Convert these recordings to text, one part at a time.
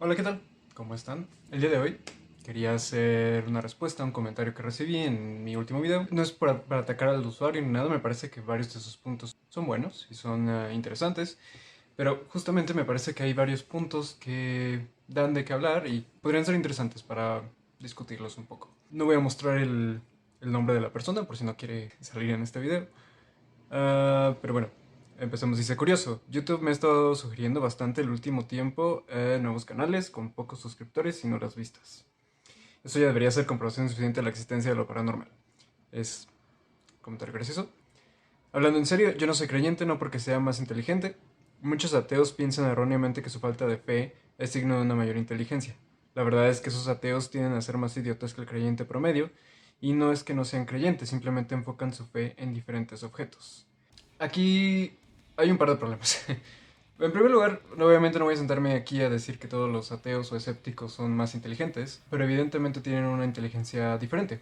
Hola, ¿qué tal? ¿Cómo están? El día de hoy quería hacer una respuesta a un comentario que recibí en mi último video. No es para atacar al usuario ni nada, me parece que varios de sus puntos son buenos y son interesantes, pero justamente me parece que hay varios puntos que dan de qué hablar y podrían ser interesantes para discutirlos un poco. No voy a mostrar el nombre de la persona por si no quiere salir en este video. Pero bueno, empecemos. Dice, curioso, YouTube me ha estado sugiriendo bastante el último tiempo nuevos canales con pocos suscriptores y nuevas vistas. Eso ya debería ser comprobación suficiente de la existencia de lo paranormal. Es comentario gracioso. Hablando en serio, yo no soy creyente no porque sea más inteligente. Muchos ateos piensan erróneamente que su falta de fe es signo de una mayor inteligencia. La verdad es que esos ateos tienden a ser más idiotas que el creyente promedio, y no es que no sean creyentes, simplemente enfocan su fe en diferentes objetos. Aquí hay un par de problemas. En primer lugar, obviamente no voy a sentarme aquí a decir que todos los ateos o escépticos son más inteligentes, pero evidentemente tienen una inteligencia diferente.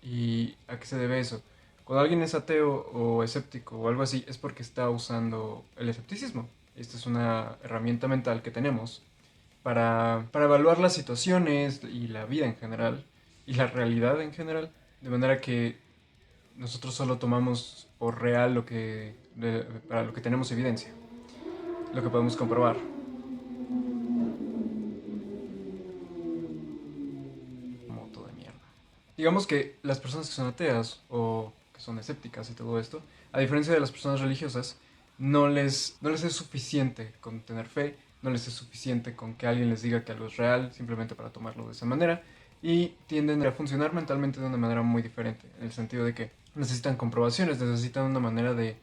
¿Y a qué se debe eso? Cuando alguien es ateo o escéptico o algo así, es porque está usando el escepticismo. Esta es una herramienta mental que tenemos para evaluar las situaciones y la vida en general y la realidad en general, de manera que nosotros solo tomamos por real para lo que tenemos evidencia, lo que podemos comprobar. Moto de mierda. Digamos que las personas que son ateas o que son escépticas y todo esto, a diferencia de las personas religiosas, no les es suficiente con tener fe, no les es suficiente con que alguien les diga que algo es real, simplemente para tomarlo de esa manera, y tienden a funcionar mentalmente de una manera muy diferente, en el sentido de que necesitan comprobaciones, necesitan una manera de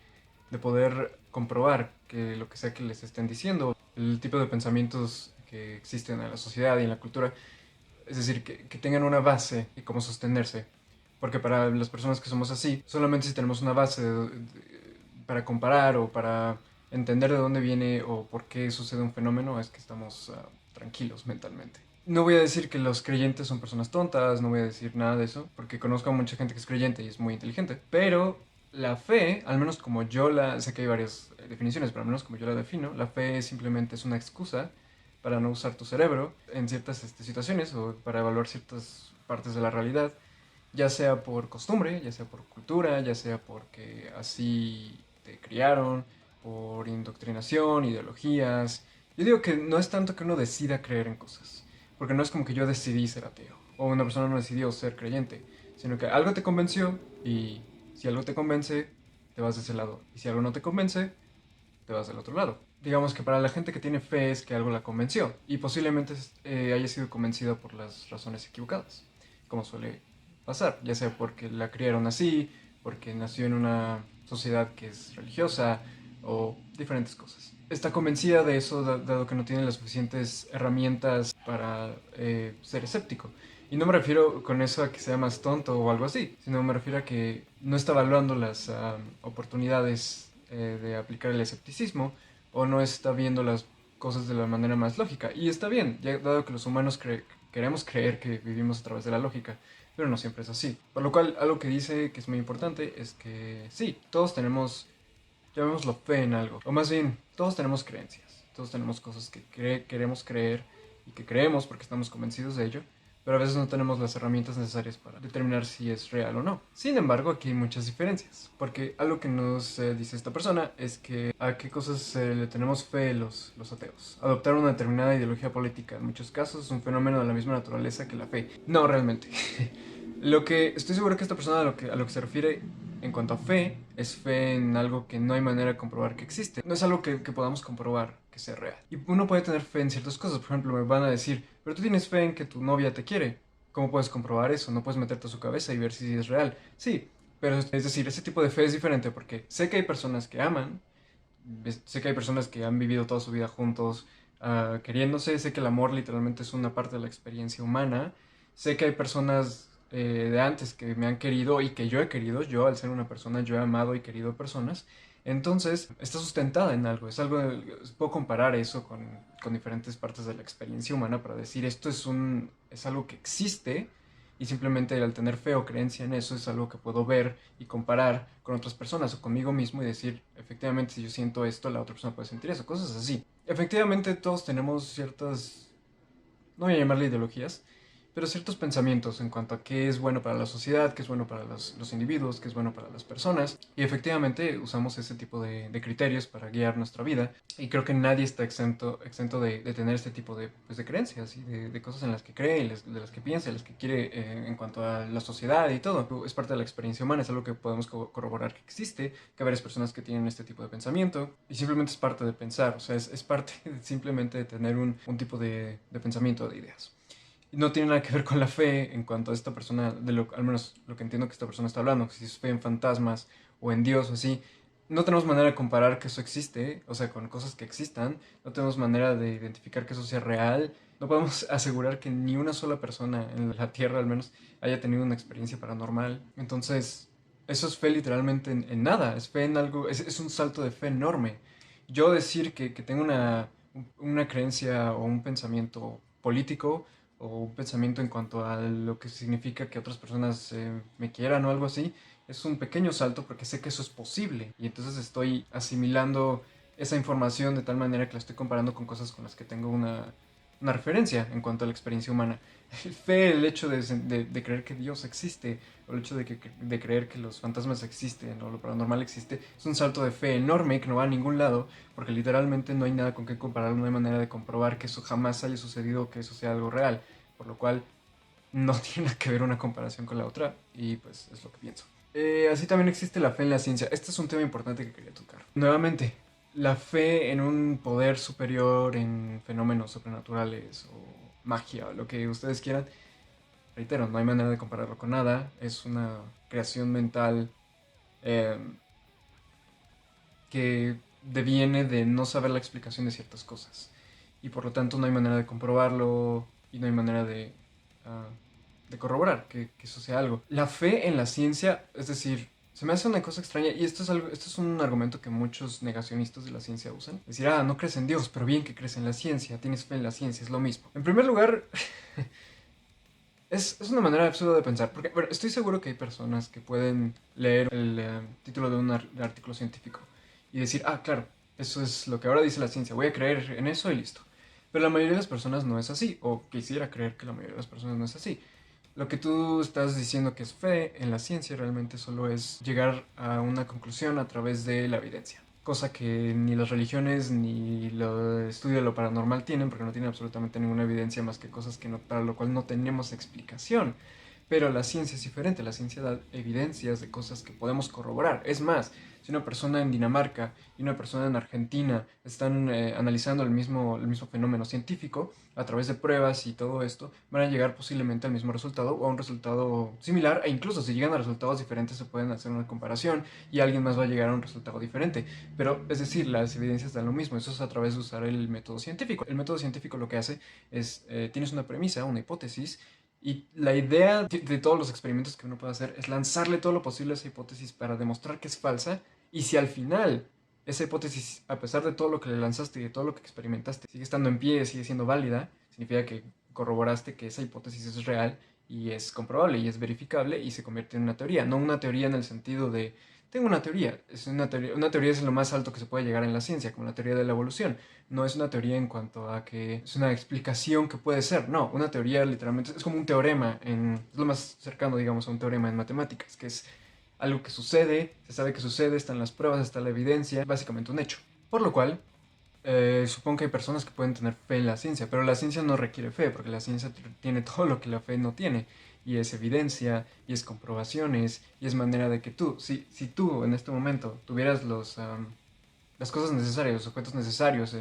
poder comprobar que lo que sea que les estén diciendo, el tipo de pensamientos que existen en la sociedad y en la cultura, es decir, que tengan una base y cómo sostenerse. Porque para las personas que somos así, solamente si tenemos una base para comparar o para entender de dónde viene o por qué sucede un fenómeno, es que estamos tranquilos mentalmente. No voy a decir que los creyentes son personas tontas, no voy a decir nada de eso, porque conozco a mucha gente que es creyente y es muy inteligente, pero la fe, al menos como yo la... sé que hay varias definiciones, pero al menos como yo la defino, la fe simplemente es una excusa para no usar tu cerebro en ciertas situaciones o para evaluar ciertas partes de la realidad, ya sea por costumbre, ya sea por cultura, ya sea porque así te criaron, por indoctrinación, ideologías. Yo digo que no es tanto que uno decida creer en cosas, porque no es como que yo decidí ser ateo, o una persona no decidió ser creyente, sino que algo te convenció y si algo te convence, te vas de ese lado, y si algo no te convence, te vas del otro lado. Digamos que para la gente que tiene fe es que algo la convenció y posiblemente haya sido convencida por las razones equivocadas, como suele pasar, ya sea porque la criaron así, porque nació en una sociedad que es religiosa o diferentes cosas. Está convencida de eso dado que no tiene las suficientes herramientas para ser escéptico. Y no me refiero con eso a que sea más tonto o algo así, sino me refiero a que no está evaluando las oportunidades de aplicar el escepticismo o no está viendo las cosas de la manera más lógica. Y está bien, ya dado que los humanos queremos creer que vivimos a través de la lógica, pero no siempre es así. Por lo cual, algo que dice que es muy importante es que sí, todos tenemos, llamémoslo fe en algo, o más bien, todos tenemos creencias, todos tenemos cosas que queremos creer y que creemos porque estamos convencidos de ello, pero a veces no tenemos las herramientas necesarias para determinar si es real o no. Sin embargo, aquí hay muchas diferencias, porque algo que nos dice esta persona es que a qué cosas le tenemos fe los ateos. Adoptar una determinada ideología política en muchos casos es un fenómeno de la misma naturaleza que la fe. No, realmente. Lo que estoy seguro que esta persona a lo que se refiere en cuanto a fe es fe en algo que no hay manera de comprobar que existe. No es algo que podamos comprobar que sea real. Y uno puede tener fe en ciertas cosas. Por ejemplo, me van a decir, pero tú tienes fe en que tu novia te quiere. ¿Cómo puedes comprobar eso? No puedes meterte a su cabeza y ver si es real. Sí, pero es decir, ese tipo de fe es diferente porque sé que hay personas que aman, sé que hay personas que han vivido toda su vida juntos, queriéndose, sé que el amor literalmente es una parte de la experiencia humana, sé que hay personas de antes que me han querido y que yo he querido, yo al ser una persona, yo he amado y querido personas, entonces está sustentada en algo, es algo, puedo comparar eso con diferentes partes de la experiencia humana para decir esto es algo que existe y simplemente al tener fe o creencia en eso es algo que puedo ver y comparar con otras personas o conmigo mismo y decir, efectivamente, si yo siento esto, la otra persona puede sentir eso, cosas así. Efectivamente, todos tenemos ciertas no voy a llamarle ideologías, pero ciertos pensamientos en cuanto a qué es bueno para la sociedad, qué es bueno para los individuos, qué es bueno para las personas. Y efectivamente usamos ese tipo de criterios para guiar nuestra vida. Y creo que nadie está exento de tener este tipo pues, de creencias y de cosas en las que cree, de las que piensa, de las que quiere en cuanto a la sociedad y todo. Es parte de la experiencia humana, es algo que podemos corroborar que existe, que hay varias personas que tienen este tipo de pensamiento. Y simplemente es parte de pensar, o sea, es parte simplemente de tener un tipo de pensamiento, de ideas. No tiene nada que ver con la fe en cuanto a esta persona, al menos lo que entiendo que esta persona está hablando, si es fe en fantasmas o en Dios o así. No tenemos manera de comparar que eso existe, o sea, con cosas que existan. No tenemos manera de identificar que eso sea real. No podemos asegurar que ni una sola persona en la Tierra, al menos, haya tenido una experiencia paranormal. Entonces, eso es fe literalmente en nada. Es fe en algo, es un salto de fe enorme. Yo decir que tengo una creencia o un pensamiento político o un pensamiento en cuanto a lo que significa que otras personas me quieran o algo así, es un pequeño salto porque sé que eso es posible y entonces estoy asimilando esa información de tal manera que la estoy comparando con cosas con las que tengo una referencia en cuanto a la experiencia humana. Fe, el hecho de creer que Dios existe, o el hecho de creer que los fantasmas existen o lo paranormal existe, es un salto de fe enorme que no va a ningún lado, porque literalmente no hay nada con qué compararlo, no hay manera de comprobar que eso jamás haya sucedido, que eso sea algo real, por lo cual no tiene nada que ver una comparación con la otra, y pues es lo que pienso. Así también existe la fe en la ciencia. Este es un tema importante que quería tocar. Nuevamente, la fe en un poder superior, en fenómenos sobrenaturales o magia o lo que ustedes quieran, reitero, no hay manera de compararlo con nada. Es una creación mental eh, que deviene de no saber la explicación de ciertas cosas. Y por lo tanto no hay manera de comprobarlo y no hay manera ah, de corroborar que eso sea algo. La fe en la ciencia, es decir, se me hace una cosa extraña y esto es un argumento que muchos negacionistas de la ciencia usan. Decir, no crees en Dios, pero bien que crees en la ciencia, tienes fe en la ciencia, es lo mismo. En primer lugar, es una manera absurda de pensar, porque bueno, estoy seguro que hay personas que pueden leer el título de un artículo científico y decir, claro, eso es lo que ahora dice la ciencia, voy a creer en eso y listo. Pero la mayoría de las personas no es así, o quisiera creer que la mayoría de las personas no es así. Lo que tú estás diciendo que es fe en la ciencia realmente solo es llegar a una conclusión a través de la evidencia. Cosa que ni las religiones ni el estudio de lo paranormal tienen, porque no tienen absolutamente ninguna evidencia más que cosas que para lo cual no tenemos explicación. Pero la ciencia es diferente, la ciencia da evidencias de cosas que podemos corroborar. Es más, si una persona en Dinamarca y una persona en Argentina están analizando el mismo fenómeno científico, a través de pruebas y todo esto, van a llegar posiblemente al mismo resultado o a un resultado similar, e incluso si llegan a resultados diferentes se pueden hacer una comparación y alguien más va a llegar a un resultado diferente. Pero es decir, las evidencias dan lo mismo, eso es a través de usar el método científico. El método científico lo que hace es, tienes una premisa, una hipótesis, y la idea de todos los experimentos que uno puede hacer es lanzarle todo lo posible a esa hipótesis para demostrar que es falsa. Y si al final esa hipótesis, a pesar de todo lo que le lanzaste y de todo lo que experimentaste, sigue estando en pie, sigue siendo válida, significa que corroboraste que esa hipótesis es real y es comprobable y es verificable y se convierte en una teoría. No una teoría en el sentido de, tengo una teoría es lo más alto que se puede llegar en la ciencia, como la teoría de la evolución. No es una teoría en cuanto a que es una explicación que puede ser, no, una teoría literalmente es como un teorema, es lo más cercano, digamos, a un teorema en matemáticas, que es algo que sucede, se sabe que sucede, están las pruebas, está la evidencia, básicamente un hecho. Por lo cual, supongo que hay personas que pueden tener fe en la ciencia, pero la ciencia no requiere fe, porque la ciencia tiene todo lo que la fe no tiene, y es evidencia, y es comprobaciones, y es manera de que tú, si tú en este momento tuvieras las cosas necesarias, los objetos necesarios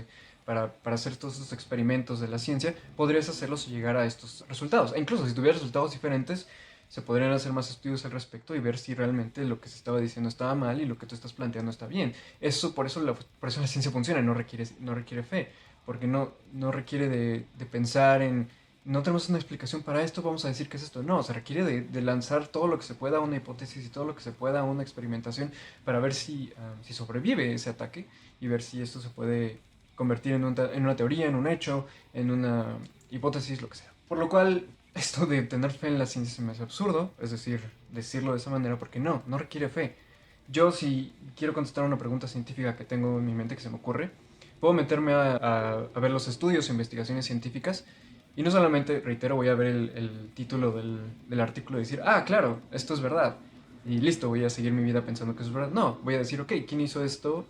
para hacer todos estos experimentos de la ciencia, podrías hacerlos y llegar a estos resultados. E incluso si tuvieras resultados diferentes, se podrían hacer más estudios al respecto y ver si realmente lo que se estaba diciendo estaba mal y lo que tú estás planteando está bien. Por eso la ciencia funciona, no requiere fe, porque no requiere de pensar en, no tenemos una explicación para esto, vamos a decir que es esto. No, se requiere de lanzar todo lo que se pueda a una hipótesis y todo lo que se pueda a una experimentación para ver si sobrevive ese ataque y ver si esto se puede convertir en una teoría, en un hecho, en una hipótesis, lo que sea. Por lo cual, esto de tener fe en la ciencia se me hace absurdo, es decir, decirlo de esa manera porque no requiere fe. Yo si quiero contestar una pregunta científica que tengo en mi mente que se me ocurre, puedo meterme a ver los estudios e investigaciones científicas Y no solamente, reitero, voy a ver el título del artículo y decir, ah, claro, esto es verdad. Y listo, voy a seguir mi vida pensando que eso es verdad. No, voy a decir, ok, ¿quién hizo esto?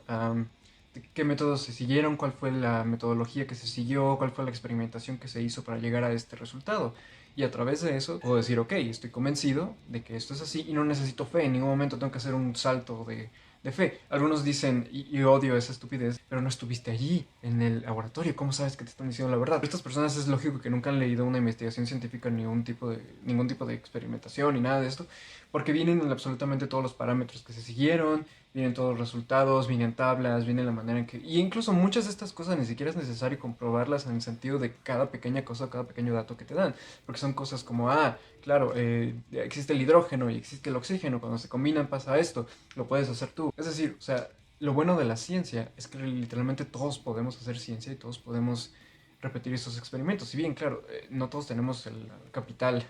¿Qué métodos se siguieron? ¿Cuál fue la metodología que se siguió? ¿Cuál fue la experimentación que se hizo para llegar a este resultado? Y a través de eso puedo decir, ok, estoy convencido de que esto es así y no necesito fe. En ningún momento tengo que hacer un salto de fe. Algunos dicen, y odio esa estupidez, pero no estuviste allí en el laboratorio, ¿cómo sabes que te están diciendo la verdad? Estas personas es lógico que nunca han leído una investigación científica, ni ningún tipo de experimentación, ni nada de esto, porque vienen en absolutamente todos los parámetros que se siguieron, vienen todos los resultados, vienen tablas, viene la manera en que... Y incluso muchas de estas cosas ni siquiera es necesario comprobarlas en el sentido de cada pequeña cosa, cada pequeño dato que te dan, porque son cosas como, claro, existe el hidrógeno y existe el oxígeno, cuando se combinan pasa esto, lo puedes hacer tú. Es decir, o sea, lo bueno de la ciencia es que literalmente todos podemos hacer ciencia y todos podemos repetir esos experimentos. Si bien, claro, no todos tenemos el capital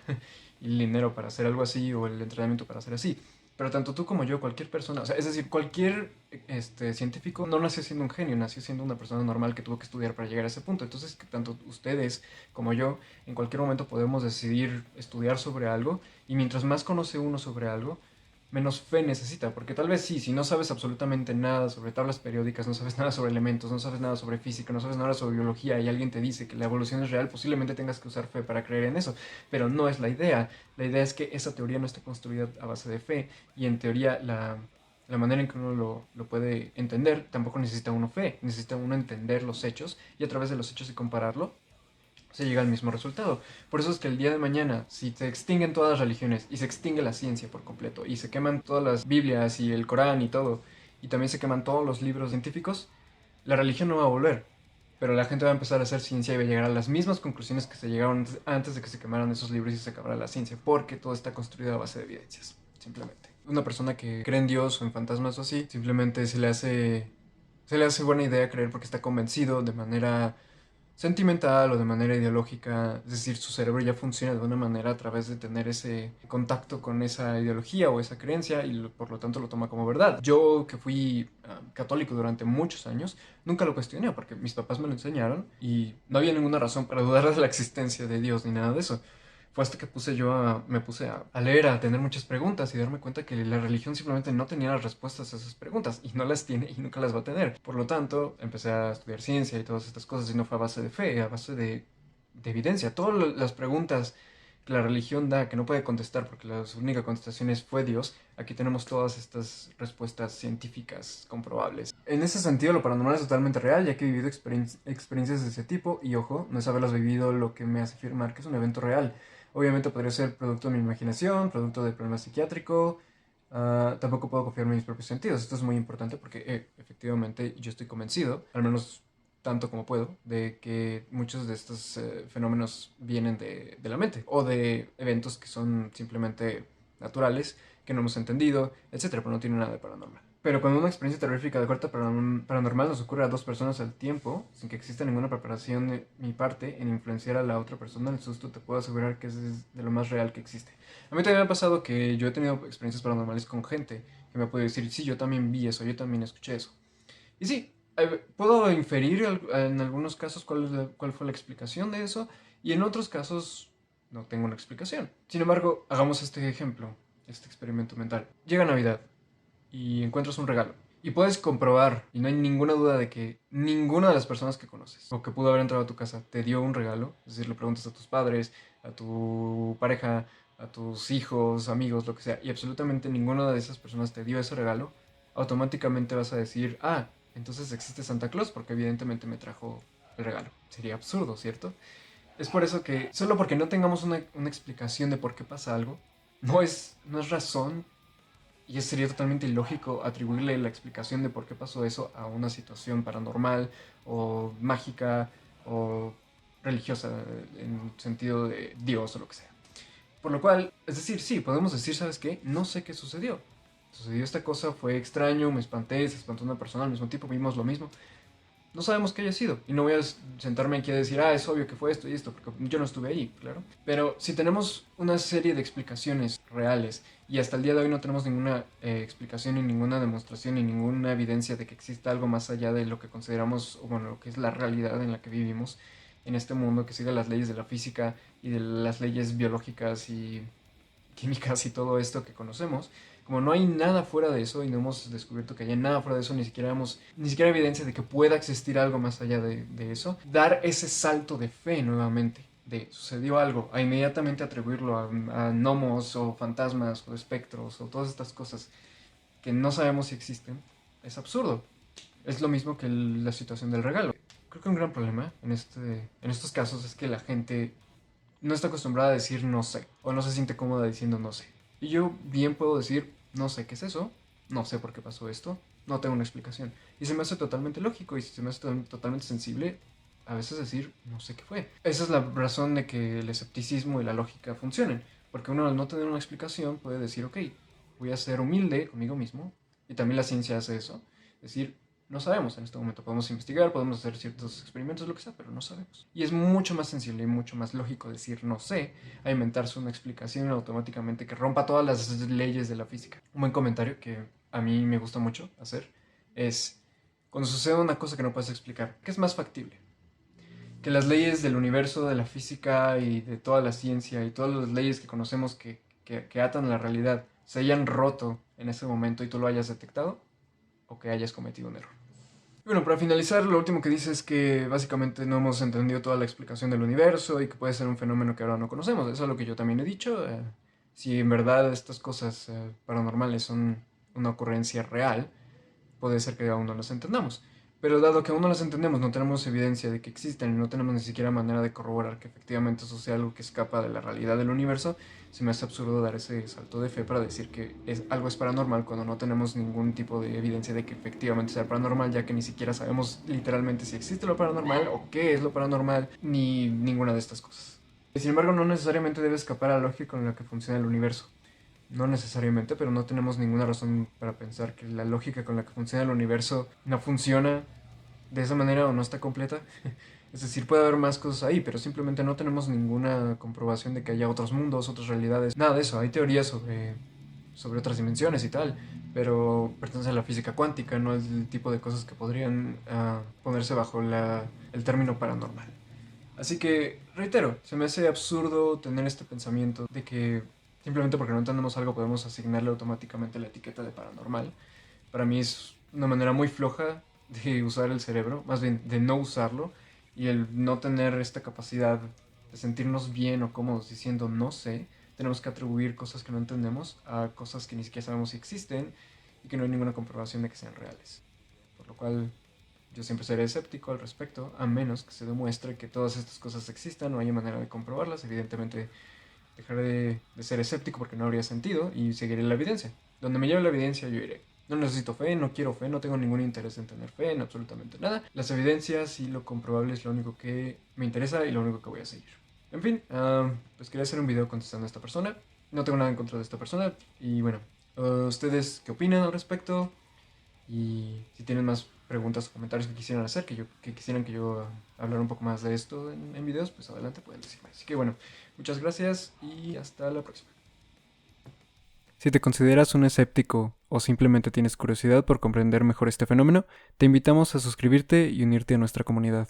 y el dinero para hacer algo así o el entrenamiento para hacer así. Pero tanto tú como yo, cualquier persona, o sea, es decir, cualquier científico no nació siendo un genio, nació siendo una persona normal que tuvo que estudiar para llegar a ese punto. Entonces, que tanto ustedes como yo, en cualquier momento podemos decidir estudiar sobre algo y mientras más conoce uno sobre algo, menos fe necesita, porque tal vez sí, si no sabes absolutamente nada sobre tablas periódicas, no sabes nada sobre elementos, no sabes nada sobre física, no sabes nada sobre biología y alguien te dice que la evolución es real, posiblemente tengas que usar fe para creer en eso, pero no es la idea. La idea es que esa teoría no está construida a base de fe y en teoría la manera en que uno lo puede entender tampoco necesita uno fe, necesita uno entender los hechos y a través de los hechos y compararlo se llega al mismo resultado. Por eso es que el día de mañana, si se extinguen todas las religiones y se extingue la ciencia por completo y se queman todas las Biblias y el Corán y todo, y también se queman todos los libros científicos, la religión no va a volver. Pero la gente va a empezar a hacer ciencia y va a llegar a las mismas conclusiones que se llegaron antes de que se quemaran esos libros y se acabara la ciencia, porque todo está construido a base de evidencias, simplemente. Una persona que cree en Dios o en fantasmas o así, simplemente se le hace buena idea creer porque está convencido de manera sentimental o de manera ideológica, es decir, su cerebro ya funciona de una manera a través de tener ese contacto con esa ideología o esa creencia y por lo tanto lo toma como verdad. Yo que fui católico durante muchos años, nunca lo cuestioné porque mis papás me lo enseñaron y no había ninguna razón para dudar de la existencia de Dios ni nada de eso. Fue hasta que me puse a leer, a tener muchas preguntas y darme cuenta que la religión simplemente no tenía las respuestas a esas preguntas y no las tiene y nunca las va a tener. Por lo tanto, empecé a estudiar ciencia y todas estas cosas y no fue a base de fe, a base de evidencia. Todas las preguntas que la religión da, que no puede contestar porque la única contestación es fue Dios, aquí tenemos todas estas respuestas científicas comprobables. En ese sentido, lo paranormal es totalmente real, ya que he vivido experiencias de ese tipo y ojo, no es haberlas vivido lo que me hace afirmar que es un evento real. Obviamente podría ser producto de mi imaginación, producto de problema psiquiátrico. Tampoco puedo confiarme en mis propios sentidos. Esto es muy importante porque efectivamente yo estoy convencido, al menos tanto como puedo, de que muchos de estos fenómenos vienen de la mente o de eventos que son simplemente naturales, que no hemos entendido, etcétera, pero no tiene nada de paranormal. Pero cuando una experiencia terrorífica de corte paranormal nos ocurre a dos personas al tiempo, sin que exista ninguna preparación de mi parte en influenciar a la otra persona, el susto te puedo asegurar que es de lo más real que existe. A mí también me ha pasado que yo he tenido experiencias paranormales con gente que me puede decir, sí, yo también vi eso, yo también escuché eso. Y sí, puedo inferir en algunos casos cuál fue la explicación de eso, y en otros casos no tengo una explicación. Sin embargo, hagamos este ejemplo, este experimento mental. Llega Navidad y encuentras un regalo. Y puedes comprobar, y no hay ninguna duda de que ninguna de las personas que conoces o que pudo haber entrado a tu casa te dio un regalo. Es decir, le preguntas a tus padres, a tu pareja, a tus hijos, amigos, lo que sea, y absolutamente ninguna de esas personas te dio ese regalo. Automáticamente vas a decir, entonces existe Santa Claus porque evidentemente me trajo el regalo. Sería absurdo, ¿cierto? Es por eso que, solo porque no tengamos una explicación de por qué pasa algo, no es razón y sería totalmente ilógico atribuirle la explicación de por qué pasó eso a una situación paranormal o mágica o religiosa en sentido de Dios o lo que sea. Por lo cual, es decir, sí, podemos decir, ¿sabes qué? No sé qué sucedió. Sucedió esta cosa, fue extraño, me espanté, se espantó una persona al mismo tiempo, vimos lo mismo. No sabemos qué haya sido. Y no voy a sentarme aquí a decir, es obvio que fue esto y esto, porque yo no estuve ahí, claro. Pero si tenemos una serie de explicaciones reales y hasta el día de hoy no tenemos ninguna explicación, ni ninguna demostración, ni ninguna evidencia de que exista algo más allá de lo que consideramos, o bueno, lo que es la realidad en la que vivimos, en este mundo, que siga las leyes de la física y de las leyes biológicas y químicas y todo esto que conocemos. Como no hay nada fuera de eso y no hemos descubierto que haya nada fuera de eso, ni siquiera evidencia de que pueda existir algo más allá de eso, dar ese salto de fe nuevamente, de sucedió algo, a inmediatamente atribuirlo a gnomos o fantasmas o espectros o todas estas cosas que no sabemos si existen, es absurdo. Es lo mismo que la situación del regalo. Creo que un gran problema en estos casos es que la gente no está acostumbrada a decir no sé, o no se siente cómoda diciendo no sé. Y yo bien puedo decir, no sé qué es eso, no sé por qué pasó esto, no tengo una explicación. Y se me hace totalmente lógico y se me hace totalmente sensible a veces decir, no sé qué fue. Esa es la razón de que el escepticismo y la lógica funcionen. Porque uno al no tener una explicación puede decir, ok, voy a ser humilde conmigo mismo, y también la ciencia hace eso, decir, no sabemos en este momento, podemos investigar, podemos hacer ciertos experimentos, lo que sea, pero no sabemos. Y es mucho más sensible y mucho más lógico decir no sé, a inventarse una explicación automáticamente que rompa todas las leyes de la física. Un buen comentario que a mí me gusta mucho hacer es, cuando sucede una cosa que no puedes explicar, ¿qué es más factible? Que las leyes del universo, de la física y de toda la ciencia y todas las leyes que conocemos que atan la realidad se hayan roto en ese momento y tú lo hayas detectado, o que hayas cometido un error. Bueno, para finalizar, lo último que dice es que básicamente no hemos entendido toda la explicación del universo y que puede ser un fenómeno que ahora no conocemos. Eso es lo que yo también he dicho. Si en verdad estas cosas paranormales son una ocurrencia real, puede ser que aún no las entendamos. Pero dado que aún no las entendemos, no tenemos evidencia de que existen y no tenemos ni siquiera manera de corroborar que efectivamente eso sea algo que escapa de la realidad del universo, se me hace absurdo dar ese salto de fe para decir que algo es paranormal cuando no tenemos ningún tipo de evidencia de que efectivamente sea paranormal, ya que ni siquiera sabemos literalmente si existe lo paranormal o qué es lo paranormal, ni ninguna de estas cosas. Sin embargo, no necesariamente debe escapar a la lógica con la que funciona el universo. No necesariamente, pero no tenemos ninguna razón para pensar que la lógica con la que funciona el universo no funciona de esa manera o no está completa. Es decir, puede haber más cosas ahí, pero simplemente no tenemos ninguna comprobación de que haya otros mundos, otras realidades. Nada de eso. Hay teorías sobre otras dimensiones y tal, pero pertenece a la física cuántica, no es el tipo de cosas que podrían ponerse bajo el término paranormal. Así que, reitero, se me hace absurdo tener este pensamiento de que simplemente porque no entendemos algo podemos asignarle automáticamente la etiqueta de paranormal. Para mí es una manera muy floja de usar el cerebro, más bien de no usarlo, y el no tener esta capacidad de sentirnos bien o cómodos diciendo no sé, tenemos que atribuir cosas que no entendemos a cosas que ni siquiera sabemos si existen y que no hay ninguna comprobación de que sean reales. Por lo cual yo siempre seré escéptico al respecto, a menos que se demuestre que todas estas cosas existan o haya manera de comprobarlas. Evidentemente dejaré de ser escéptico porque no habría sentido y seguiré la evidencia. Donde me lleve la evidencia yo iré. No necesito fe, no quiero fe, no tengo ningún interés en tener fe en absolutamente nada. Las evidencias y lo comprobable es lo único que me interesa y lo único que voy a seguir. En fin, pues quería hacer un video contestando a esta persona. No tengo nada en contra de esta persona. Y bueno, ¿ustedes qué opinan al respecto? Y si tienen más preguntas o comentarios que quisieran hacer, que quisieran que yo hablara un poco más de esto en videos, pues adelante pueden decirme. Así que bueno, muchas gracias y hasta la próxima. Si te consideras un escéptico o simplemente tienes curiosidad por comprender mejor este fenómeno, te invitamos a suscribirte y unirte a nuestra comunidad.